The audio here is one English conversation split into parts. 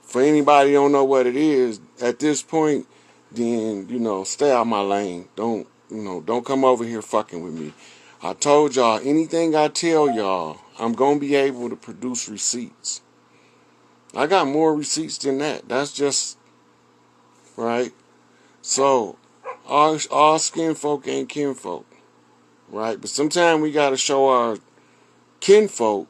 For anybody who don't know what it is, at this point, then, you know, stay out my lane. Don't come over here fucking with me. I told y'all, anything I tell y'all, I'm going to be able to produce receipts. I got more receipts than that. That's just, right? So, all skin folk ain't kinfolk, right? But sometimes we got to show our kinfolk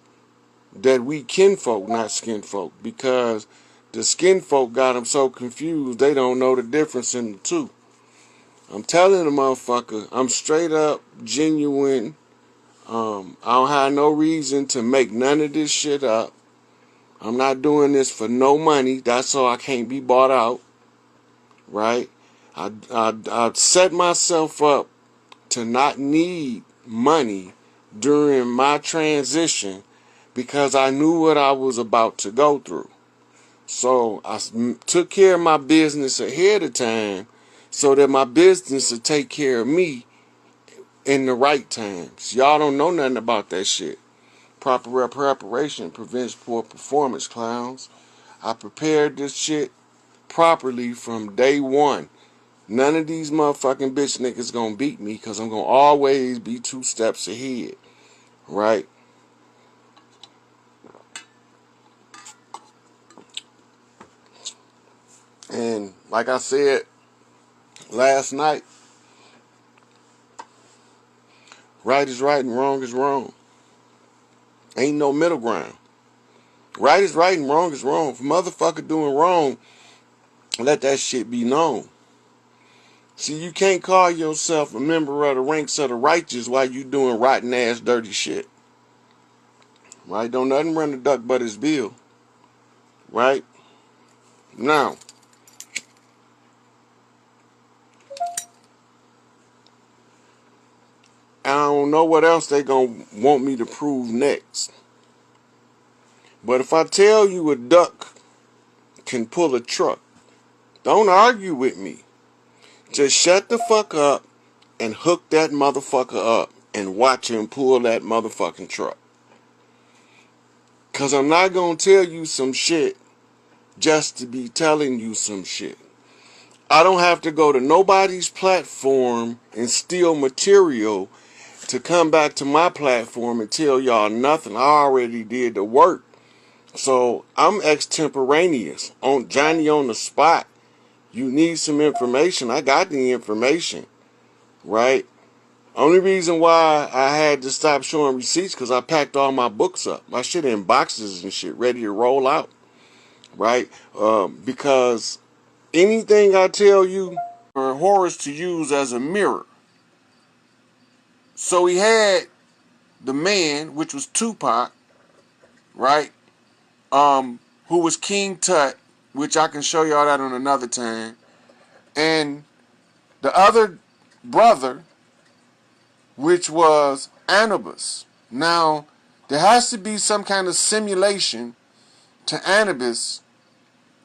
that we kinfolk, not skin folk, because the skin folk got them so confused they don't know the difference in the two. I'm telling the motherfucker, I'm straight up genuine. I don't have no reason to make none of this shit up. I'm not doing this for no money. That's so I can't be bought out, right? I set myself up to not need money during my transition because I knew what I was about to go through. So I took care of my business ahead of time so that my business would take care of me in the right times. Y'all don't know nothing about that shit. Proper preparation prevents poor performance, clowns. I prepared this shit properly from day one. None of these motherfucking bitch niggas gonna beat me because I'm gonna always be 2 steps ahead. Right? And like I said last night, right is right and wrong is wrong. Ain't no middle ground. Right is right and wrong is wrong. If a motherfucker doing wrong, let that shit be known. See, you can't call yourself a member of the ranks of the righteous while you doing rotten ass dirty shit. Right? Don't nothing run the duck but his bill. Right? Now, I don't know what else they gonna want me to prove next. But if I tell you a duck can pull a truck, don't argue with me. Just shut the fuck up and hook that motherfucker up and watch him pull that motherfucking truck. Cause I'm not gonna tell you some shit just to be telling you some shit. I don't have to go to nobody's platform and steal material to come back to my platform and tell y'all nothing. I already did the work. So I'm extemporaneous, on Johnny on the spot. You need some information, I got the information, right? Only reason why I had to stop showing receipts because I packed all my books up. My shit in boxes and shit, ready to roll out, right? Because anything I tell you, for Horus to use as a mirror. So he had the man, which was Tupac, right? Who was King Tut, which I can show y'all that on another time. And the other brother, which was Anubis. Now, there has to be some kind of simulation to Anubis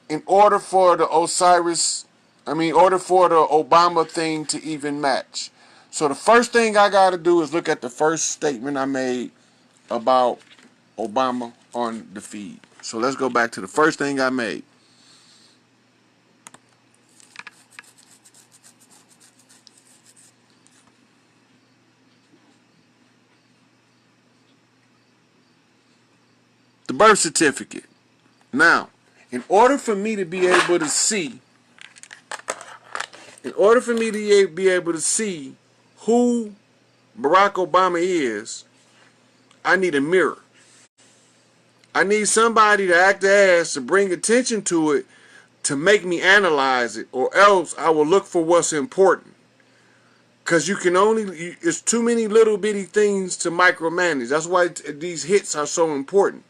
in order for the order for the Obama thing to even match. So the first thing I got to do is look at the first statement I made about Obama on the feed. So let's go back to the first thing I made. The birth certificate. Now, in order for me to be able to see, who Barack Obama is, I need a mirror. I need somebody to act as to bring attention to it to make me analyze it, or else I will look for what's important. Because it's too many little bitty things to micromanage. That's why these hits are so important.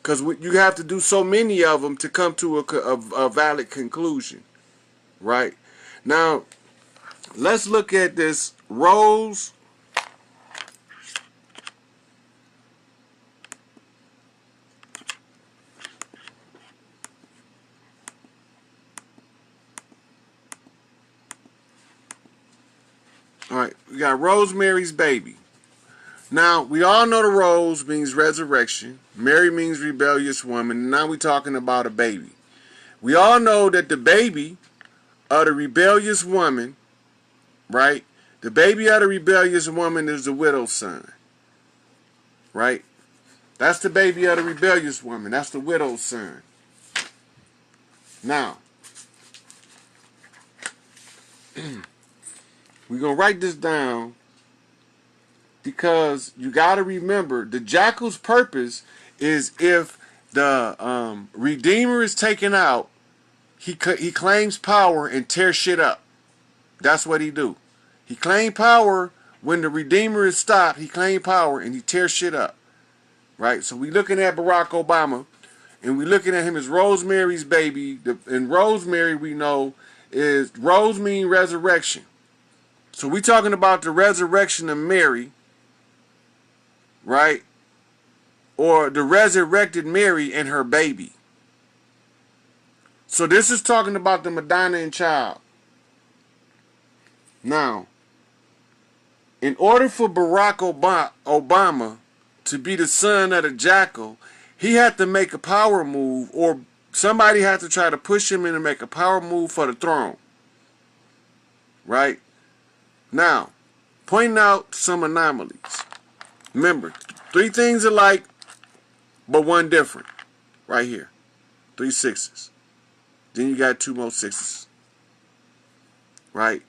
Because you have to do so many of them to come to a valid conclusion. Right? Now, let's look at this Rose. All right, we got Rosemary's Baby. Now, we all know the rose means resurrection. Mary means rebellious woman. And now we're talking about a baby. We all know that the baby of the rebellious woman, right? The baby of the rebellious woman is the widow's son, right? That's the baby of the rebellious woman. That's the widow's son. Now, we're going to write this down because you got to remember the jackal's purpose is if the Redeemer is taken out, he claims power and tears shit up. That's what he do. He claim power when the Redeemer is stopped. He claim power and he tears shit up. Right? So we looking at Barack Obama and we looking at him as Rosemary's baby. And Rosemary we know is, Rose mean resurrection. So we talking about the resurrection of Mary, right? Or the resurrected Mary and her baby. So this is talking about the Madonna and child. Now, in order for Barack Obama to be the son of the jackal, he had to make a power move, or somebody had to try to push him in to make a power move for the throne. Right? Now, pointing out some anomalies. Remember, 3 things alike, but 1 different. Right here. 3 6s. Then you got 2 more 6s. Right?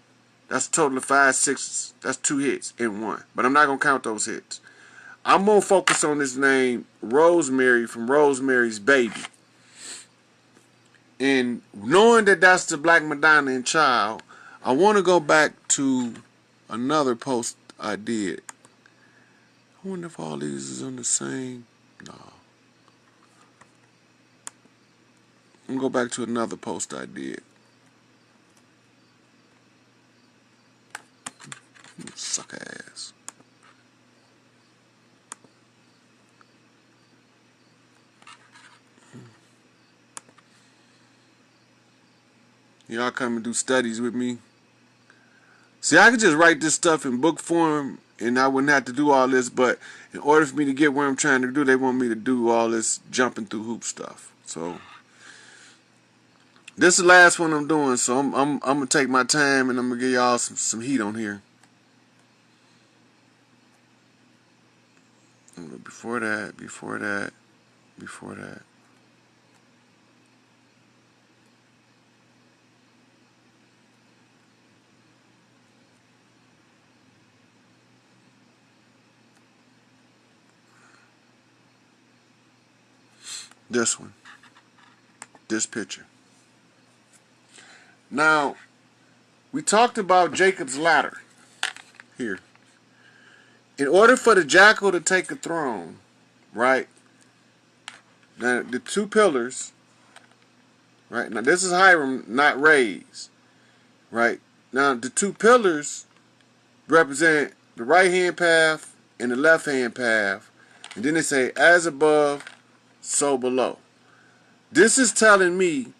That's a total of 5 6s. That's 2 hits in 1. But I'm not going to count those hits. I'm going to focus on this name, Rosemary, from Rosemary's Baby. And knowing that that's the Black Madonna and child, I want to go back to another post I did. I wonder if all these is on the same. No. I'm going to go back to another post I did. Suck ass. Y'all come and do studies with me. See, I could just write this stuff in book form and I wouldn't have to do all this, but in order for me to get where I'm trying to do, they want me to do all this jumping through hoop stuff. So this is the last one I'm doing, so I'm gonna take my time and I'm gonna give y'all some heat on here. Before that. This one. This picture. Now, we talked about Jacob's ladder. Here. In order for the jackal to take a throne, right? Now, the 2 pillars, right? Now, this is Hiram, not raised, right? Now, the 2 pillars represent the right-hand path and the left-hand path. And then they say, as above, so below. This is telling me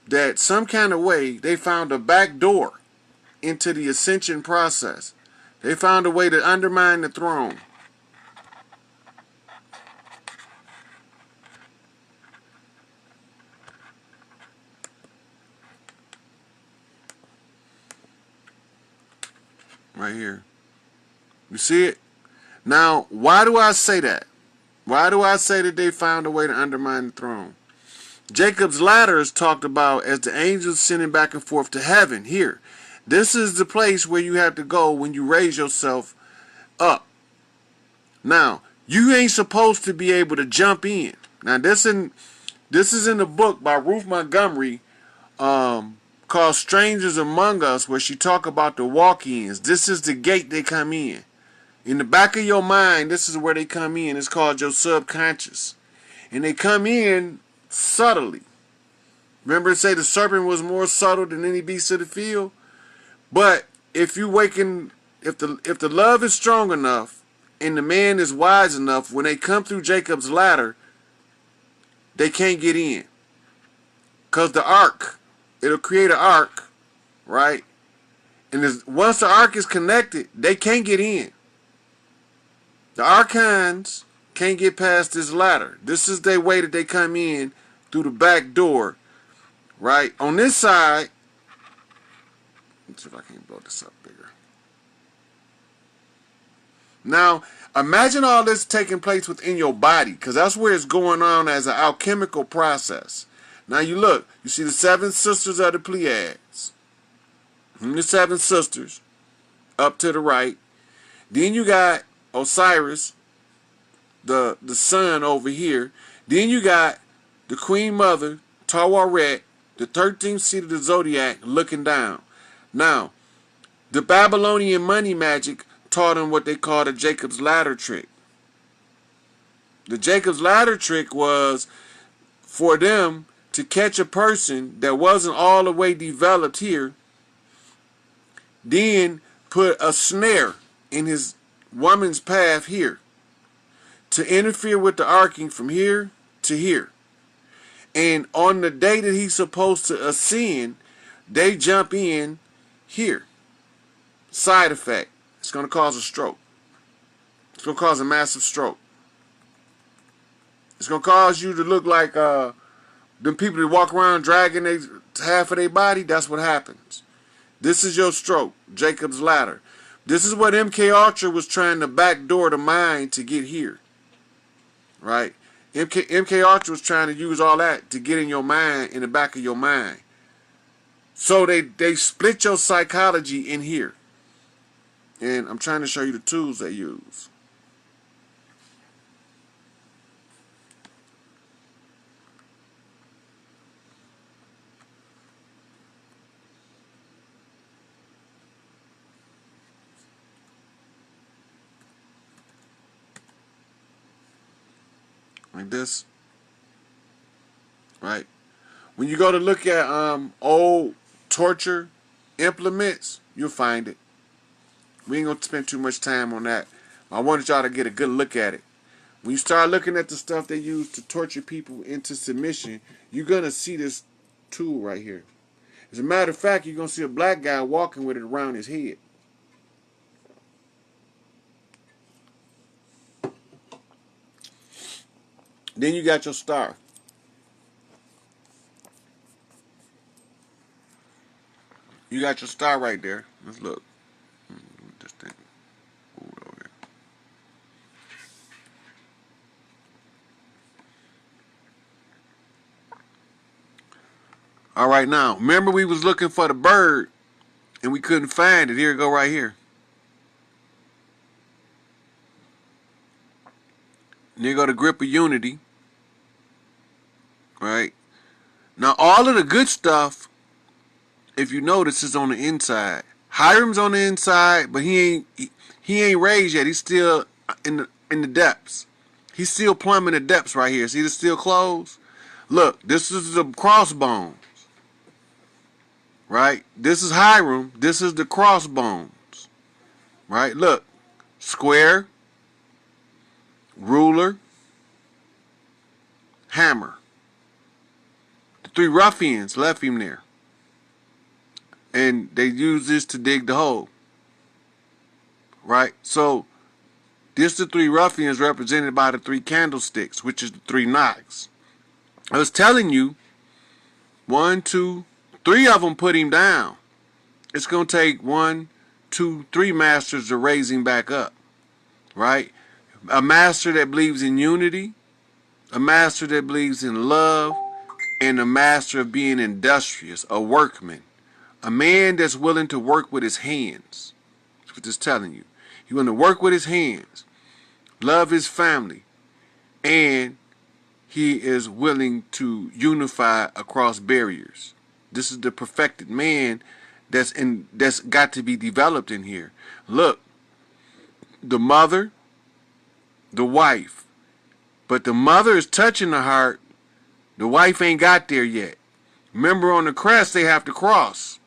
that some kind of way they found a back door into the ascension process. They found a way to undermine the throne. Right here. You see it? Now, why do I say that? Why do I say that they found a way to undermine the throne? Jacob's ladder is talked about as the angels sending back and forth to heaven. Here. This is the place where you have to go when you raise yourself up. Now, you ain't supposed to be able to jump in. Now, this is in the book by Ruth Montgomery called Strangers Among Us, where she talk about the walk-ins. This is the gate they come in. In the back of your mind, this is where they come in. It's called your subconscious. And they come in subtly. Remember it say the serpent was more subtle than any beast of the field? But if you waken, if the love is strong enough and the man is wise enough, when they come through Jacob's ladder, they can't get in. Because the ark, it'll create an ark, right? And once the ark is connected, they can't get in. The archons can't get past this ladder. This is their way that they come in through the back door, right? On this side, let's see if I can blow this up bigger. Now, imagine all this taking place within your body, because that's where it's going on as an alchemical process. Now you look, you see the 7 sisters of the Pleiades. And the 7 sisters up to the right. Then you got Osiris, the sun over here. Then you got the Queen Mother, Tawaret, the 13th seat of the zodiac, looking down. Now, the Babylonian money magic taught them what they call the Jacob's ladder trick. The Jacob's ladder trick was for them to catch a person that wasn't all the way developed here, then put a snare in his woman's path here to interfere with the arcing from here to here. And on the day that he's supposed to ascend, they jump in here. Side effect. It's going to cause a stroke. It's going to cause a massive stroke. It's going to cause you to look like them people that walk around dragging half of their body. That's what happens. This is your stroke. Jacob's ladder. This is what MK Ultra was trying to backdoor the mind to get here. Right? MK Ultra was trying to use all that to get in your mind, in the back of your mind. So they split your psychology in here. And I'm trying to show you the tools they use. Like this. Right? When you go to look at old torture implements, you'll find it. We ain't going to spend too much time on that. I wanted y'all to get a good look at it. When you start looking at the stuff they use to torture people into submission, you're going to see this tool right here. As a matter of fact, you're going to see a black guy walking with it around his head. Then you got your star. You got your star right there. Let's look. This thing. Ooh, over here. All right, now, remember we was looking for the bird and we couldn't find it. Here it go right here. And there go the grip of unity. Right? Now, all of the good stuff, if you notice, is on the inside. Hiram's on the inside, but he ain't raised yet. He's still in the depths. He's still plumbing the depths right here. See the steel clothes? Look, this is the crossbones. Right? This is Hiram. This is the crossbones. Right? Look. Square. Ruler. Hammer. The 3 ruffians left him there. And they use this to dig the hole. Right? So, this the 3 ruffians represented by the 3 candlesticks, which is the 3 knocks. I was telling you, 1, 2, 3 of them put him down. It's going to take 1, 2, 3 masters to raise him back up. Right? A master that believes in unity, a master that believes in love, and a master of being industrious, a workman. A man that's willing to work with his hands. That's what it's telling you. He's willing to work with his hands, love his family, and he is willing to unify across barriers. This is the perfected man that's got to be developed in here. Look, the mother, the wife, but the mother is touching the heart. The wife ain't got there yet. Remember, on the crest they have to cross.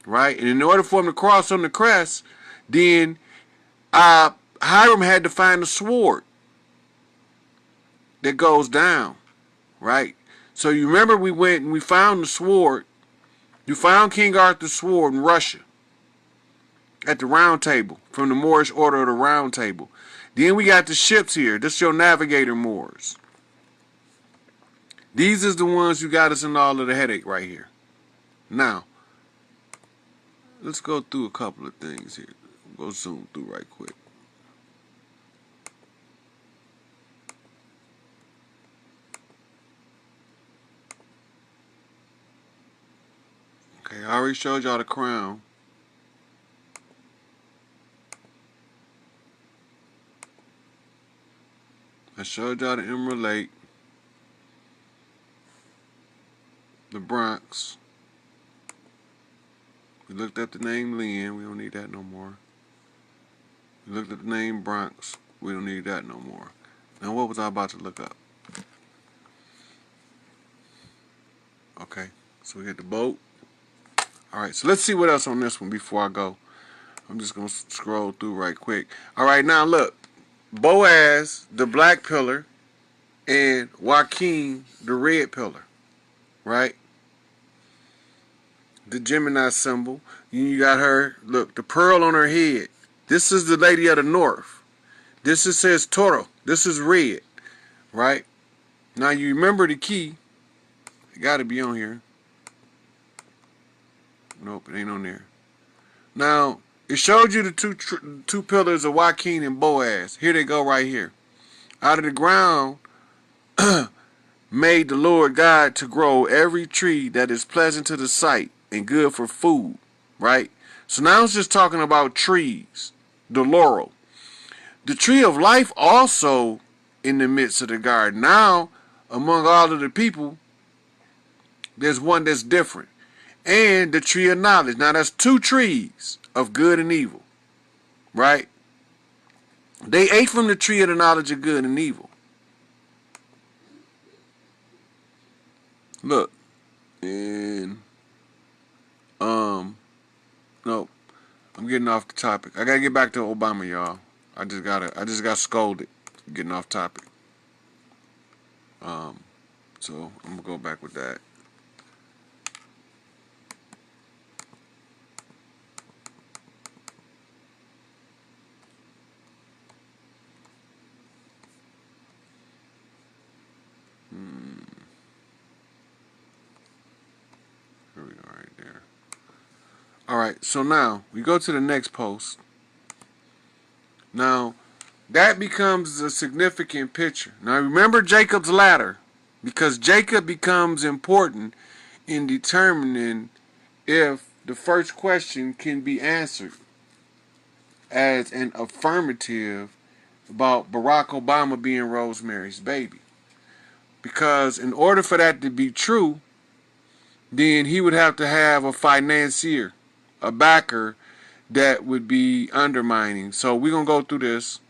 Right? And in order for him to cross on the crest, then Hiram had to find a sword that goes down. Right? So you remember we went and we found the sword. You found King Arthur's sword in Russia at the Round Table, from the Moorish Order of the Round Table. Then we got the ships here. This is your navigator Moors. These is the ones you got us in all of the headache right here. Now, let's go through a couple of things here. Go zoom through right quick. Okay, I already showed y'all the crown. I showed y'all the Emerald Lake, the Bronx. We looked up the name Lynn. We don't need that no more. We looked at the name Bronx. We don't need that no more. Now what was I about to look up? Okay, so we got the boat. Alright, so let's see what else on this one before I go. I'm just going to scroll through right quick. Alright, now look. Boaz, the black pillar, and Joaquin, the red pillar. Right? The Gemini symbol. You got her, look, the pearl on her head. This is the lady of the north. This says Toro. This is red. Right? Now you remember the key. It got to be on here. Nope, it ain't on there. Now, it showed you the two pillars of Joaquin and Boaz. Here they go right here. Out of the ground made the Lord God to grow every tree that is pleasant to the sight and good for food. Right? So now it's just talking about trees. The laurel. The tree of life also in the midst of the garden. Now, among all of the people, there's one that's different. And the tree of knowledge. Now, that's two trees of good and evil. Right? They ate from the tree of the knowledge of good and evil. Look. And, nope. I'm getting off the topic. I gotta get back to Obama, y'all. I just got scolded for getting off topic. So I'm gonna go back with that. Here we go right there. Alright, so now we go to the next post. Now, that becomes a significant picture. Now remember Jacob's ladder, because Jacob becomes important in determining if the first question can be answered as an affirmative about Barack Obama being Rosemary's baby. Because in order for that to be true, then he would have to have a financier, a backer that would be undermining. So we're going to go through this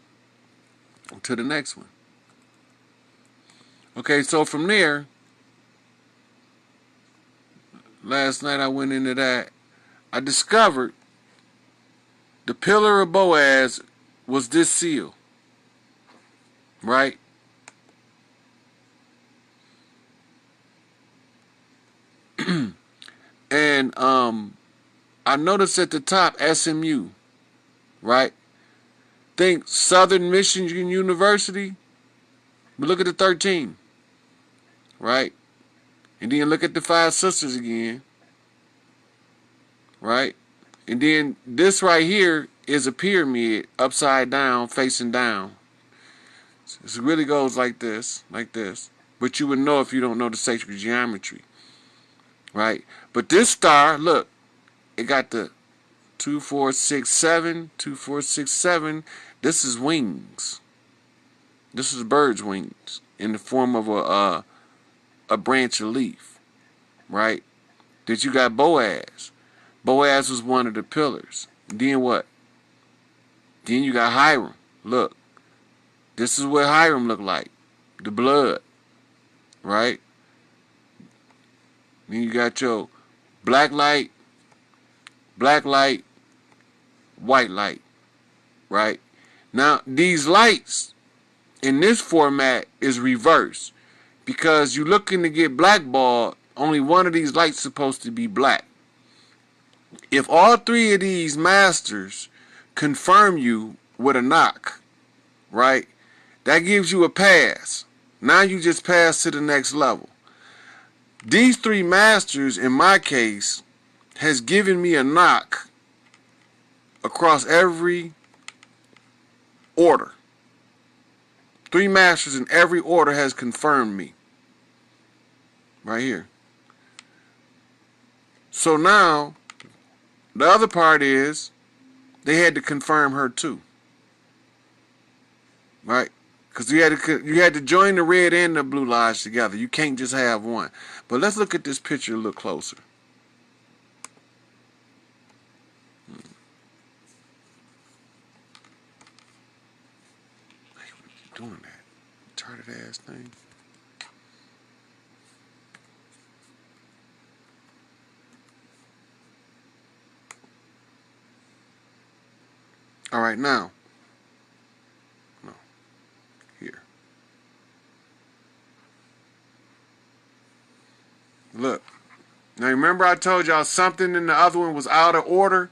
to the next one. Okay, so from there, last night I went into that. I discovered the pillar of Boaz was this seal. Right? And I noticed at the top SMU, right? Think Southern Michigan University, but look at the 13, right? And then look at the 5 sisters again, right? And then this right here is a pyramid upside down, facing down. So it really goes like this, but you would know if you don't know the sacred geometry. Right? But this star, look, it got the 2, 4, 6, 7, 2, 4, 6, 7. This is wings. This is bird's wings in the form of a branch of leaf. Right? Then you got Boaz. Boaz was one of the pillars. Then what? Then you got Hiram. Look. This is what Hiram looked like. The blood. Right? Then you got your black light, white light, right? Now, these lights in this format is reversed because you're looking to get blackballed, only one of these lights is supposed to be black. If all 3 of these masters confirm you with a knock, right, that gives you a pass. Now you just pass to the next level. These three masters, in my case, has given me a knock across every order. Three masters in every order has confirmed me. Right here. So now, the other part is, they had to confirm her too. Right? Because you had to join the red and the blue lodge together. You can't just have one. But let's look at this picture a little closer. Hey, what are you doing that? Retarded ass thing. All right, now. No. Here. Look. Now remember I told y'all something in the other one was out of order?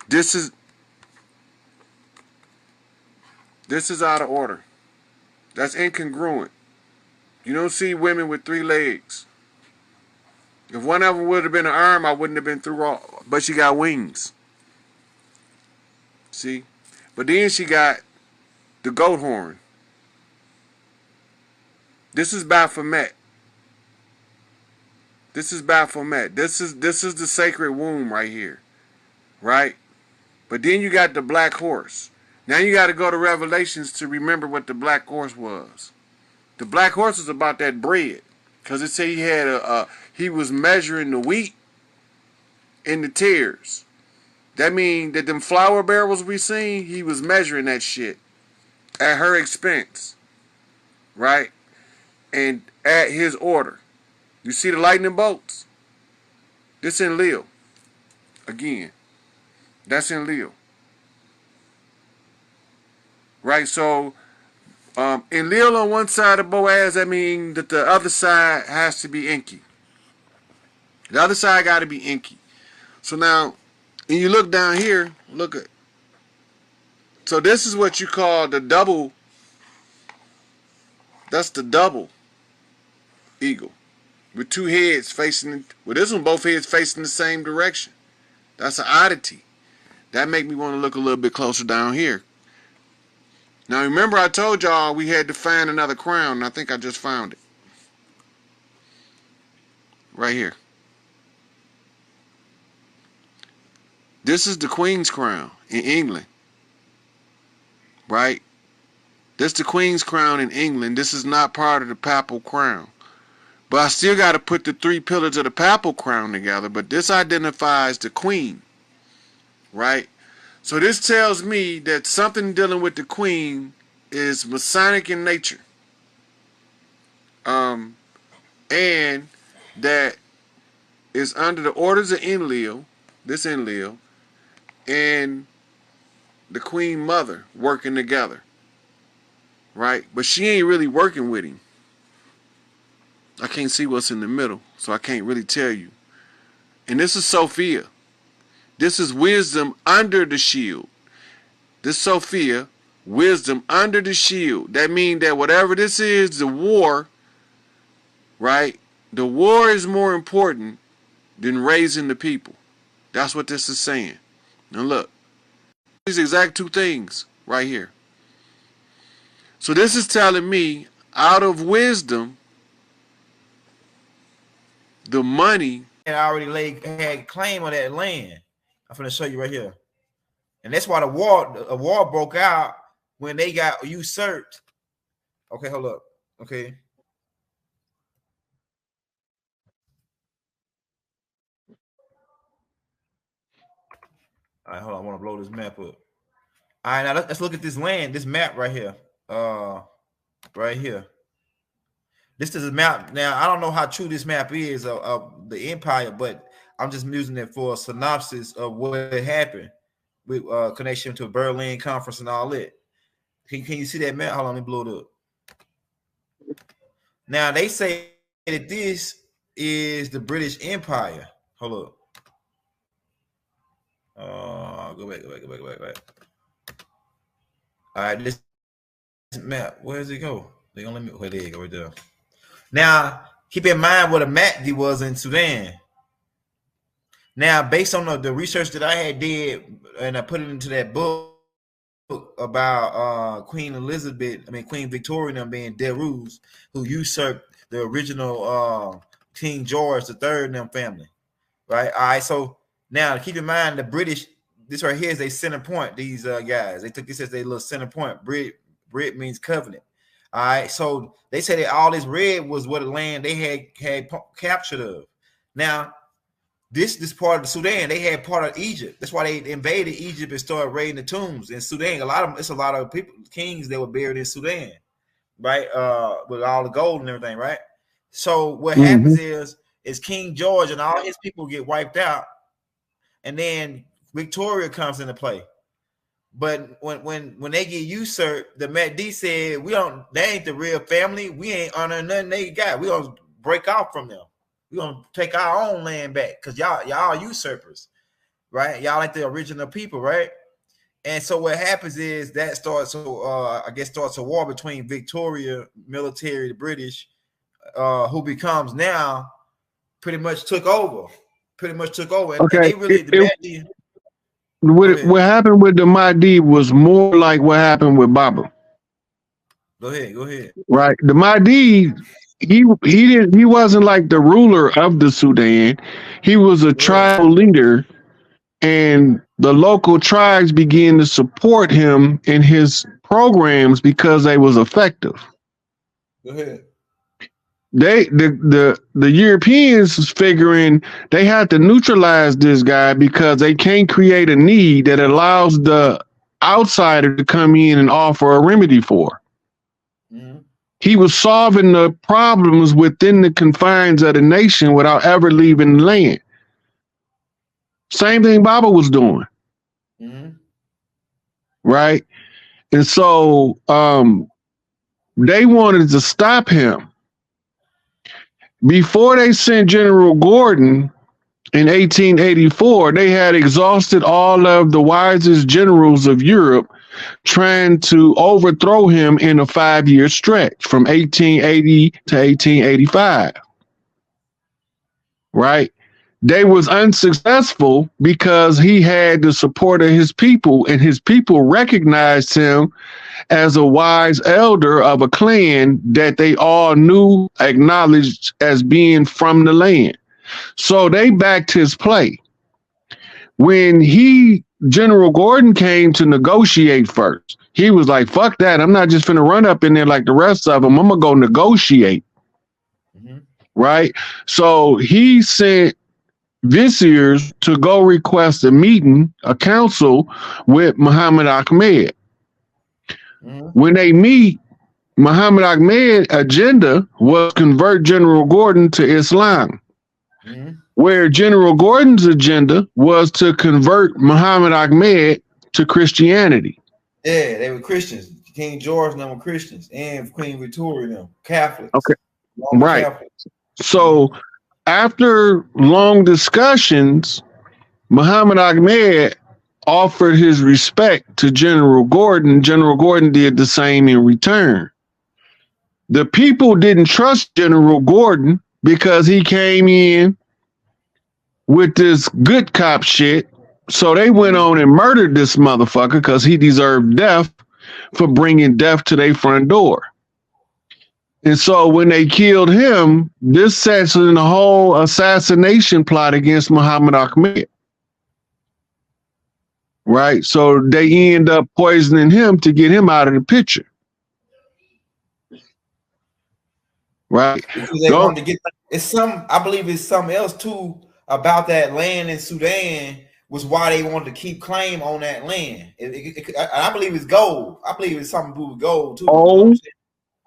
This is out of order. That's incongruent. You don't see women with 3 legs. If one of them would have been an arm, I wouldn't have been through all. But she got wings. See? But then she got the goat horn. This is Baphomet. This is Baphomet. This is the sacred womb right here. Right? But then you got the black horse. Now you got to go to Revelations to remember what the black horse was. The black horse was about that bread. Because it said he had he was measuring the wheat and the tares. That means that them flour barrels we seen, he was measuring that shit at her expense. Right? And at his order. You see the lightning bolts? This in Leo. Again. That's in Leo. Right? So, in Leo on one side of Boaz, that means that the other side has to be inky. The other side got to be inky. So now, and you look down here, look at. So this is what you call the double. That's the double eagle. With 2 heads facing, well, this one both heads facing the same direction. That's an oddity. That make me want to look a little bit closer down here. Now remember I told y'all we had to find another crown, and I think I just found it. Right here. This is the Queen's crown in England. Right? This is the Queen's crown in England. This is not part of the papal crown. But I still got to put the 3 pillars of the papal crown together. But this identifies the Queen. Right? So this tells me that something dealing with the Queen is Masonic in nature. And that is under the orders of Enlil, this Enlil, and the Queen Mother working together. Right? But she ain't really working with him. I can't see what's in the middle, so I can't really tell you. And this is Sophia. This is wisdom under the shield. This Sophia, wisdom under the shield. That means that whatever this is, the war, right? The war is more important than raising the people. That's what this is saying. Now look. These exact 2 things right here. So this is telling me, out of wisdom, the money. And I already had claim on that land. I'm going to show you right here. And that's why the war broke out when they got usurped. Okay, hold up. Okay. All right, hold on. I want to blow this map up. All right, now let's look at this land, this map right here. Right here. This is a map. Now, I don't know how true this map is of the empire, but I'm just using it for a synopsis of what happened with connection to Berlin Conference and all that. Can you see that map? Hold on, let me blow it up. Now, they say that this is the British Empire. Hold up. Go back. All right, this map. Where does it go? They gonna let me. Where there you go, right there. Now, keep in mind what a Mahdi was in Sudan. Now, based on the research that I had did, and I put it into that book about Queen Victoria and them being Derus, who usurped the original King George III and them family. Right. All right. So now keep in mind the British, this right here is a center point. These guys, they took this as their little center point. Brit means covenant. All right. So they said that all this red was what the land they had captured of. Now, this part of the Sudan, they had part of Egypt. That's why they invaded Egypt and started raiding the tombs in Sudan. It's a lot of people, kings that were buried in Sudan, right? With all the gold and everything, right? So what happens is King George and all his people get wiped out, and then Victoria comes into play. But when they get usurped, the Mahdi said, they ain't the real family. We ain't honoring nothing they got. We gonna break off from them. We're gonna take our own land back because y'all usurpers, right? Y'all like the original people, right? And so what happens is that starts a war between Victoria military, the British, who becomes now pretty much took over. Okay. And what happened with the Mahdi was more like what happened with Baba. Go ahead. Right. The Mahdi, he wasn't like the ruler of the Sudan. He was a tribal leader, and the local tribes began to support him in his programs because they was effective. Go ahead. The Europeans was figuring they had to neutralize this guy because they can't create a need that allows the outsider to come in and offer a remedy for. He was solving the problems within the confines of the nation without ever leaving the land. Same thing Baba was doing. Right? And so they wanted to stop him. Before they sent General Gordon in 1884, they had exhausted all of the wisest generals of Europe trying to overthrow him in a 5-year stretch from 1880 to 1885. Right? They was unsuccessful because he had the support of his people, and his people recognized him as a wise elder of a clan that they all knew, acknowledged as being from the land. So they backed his play. When General Gordon came to negotiate first, he was like, fuck that. I'm not just finna run up in there like the rest of them. I'm gonna go negotiate. Right? So he sent viziers to go request a council with Muhammad Ahmed. When they meet, Muhammad Ahmed's agenda was convert General Gordon to Islam, where General Gordon's agenda was to convert Muhammad Ahmed to Christianity. Yeah, they were Christians. King George and them were Christians, and Queen Victoria and them Catholics. Okay, right. Catholics. So after long discussions, Muhammad Ahmed offered his respect to General Gordon. General Gordon did the same in return. The people didn't trust General Gordon because he came in with this good cop shit. So they went on and murdered this motherfucker because he deserved death for bringing death to their front door. And so when they killed him, this sets in a whole assassination plot against Muhammad Ahmed. Right? So they end up poisoning him to get him out of the picture. Right? Because they wanted to get I believe it's something else too about that land in Sudan was why they wanted to keep claim on that land. I believe it's gold. I believe it's something to do with gold too.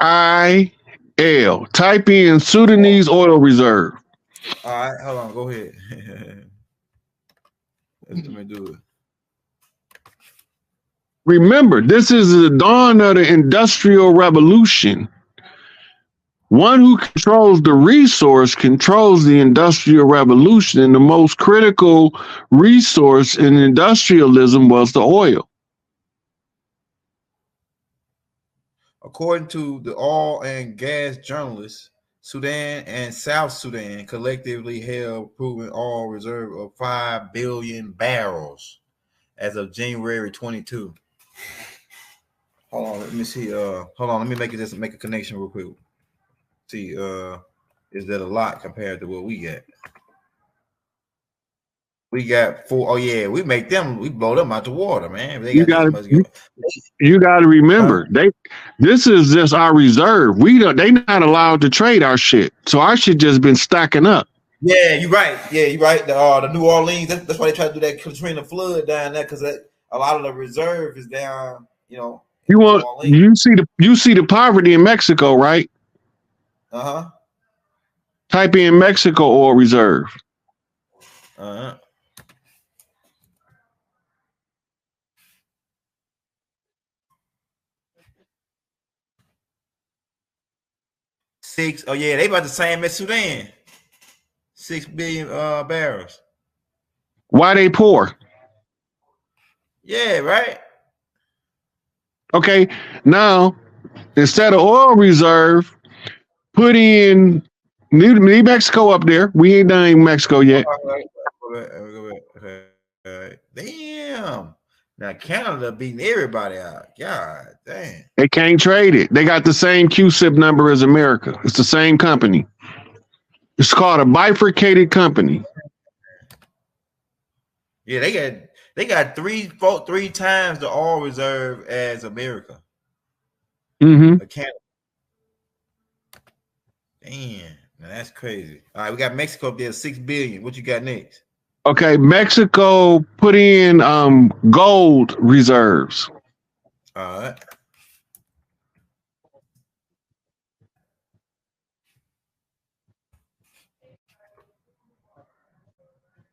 OIL. Type in Sudanese oil reserve. All right, hold on. Go ahead. Let me do it. Remember, this is the dawn of the Industrial Revolution. One who controls the resource controls the Industrial Revolution, and the most critical resource in industrialism was the oil. According to the oil and gas journalist Sudan and South Sudan collectively held proven oil reserve of 5 billion barrels as of January 22. Hold on, let me see. Hold on, let me make a connection real quick. See, is that a lot compared to what we get? We got 4. Oh yeah, we blow them out the water, man. They You got got this much going. you got to remember, this is just our reserve. They not allowed to trade our shit, so our shit just been stacking up. Yeah, you're right. Yeah, you're right. The New Orleans. That's why they try to do that Katrina flood down there, because a lot of the reserve is down. You see the poverty in Mexico, right? Uh-huh. Type in Mexico oil reserve. Uh-huh. Oh yeah, they about the same as Sudan. 6 billion barrels. Why they poor? Yeah, right. Okay, now instead of oil reserve, put in New Mexico up there. We ain't done Mexico yet. Damn. Now Canada beating everybody out. God damn. They can't trade it. They got the same QSIP number as America. It's the same company. It's called a bifurcated company. Yeah, they got three times the oil reserve as America. Canada. Damn, now that's crazy. All right, we got Mexico up there, 6 billion. What you got next? Okay, Mexico put in gold reserves. All right.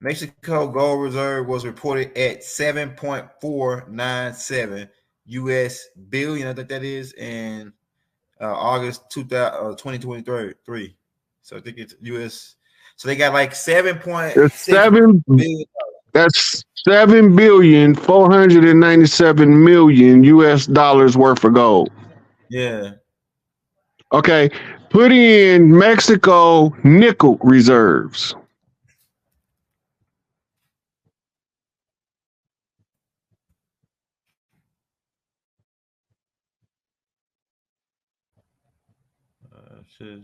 Mexico gold reserve was reported at 7.497 US billion. I think that is in August 2023. So I think it's US. So they got like 7.6 billion. That's $7,497,000,000 US dollars worth of gold. Yeah. Okay, put in Mexico nickel reserves. Says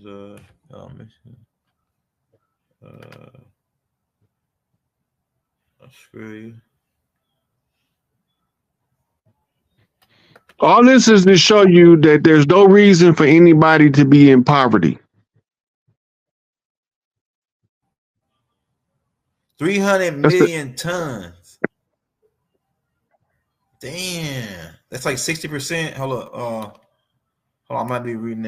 Australia. All this is to show you that there's no reason for anybody to be in poverty. 300 million tons. Damn, that's like 60%. Hold on, I might be reading that.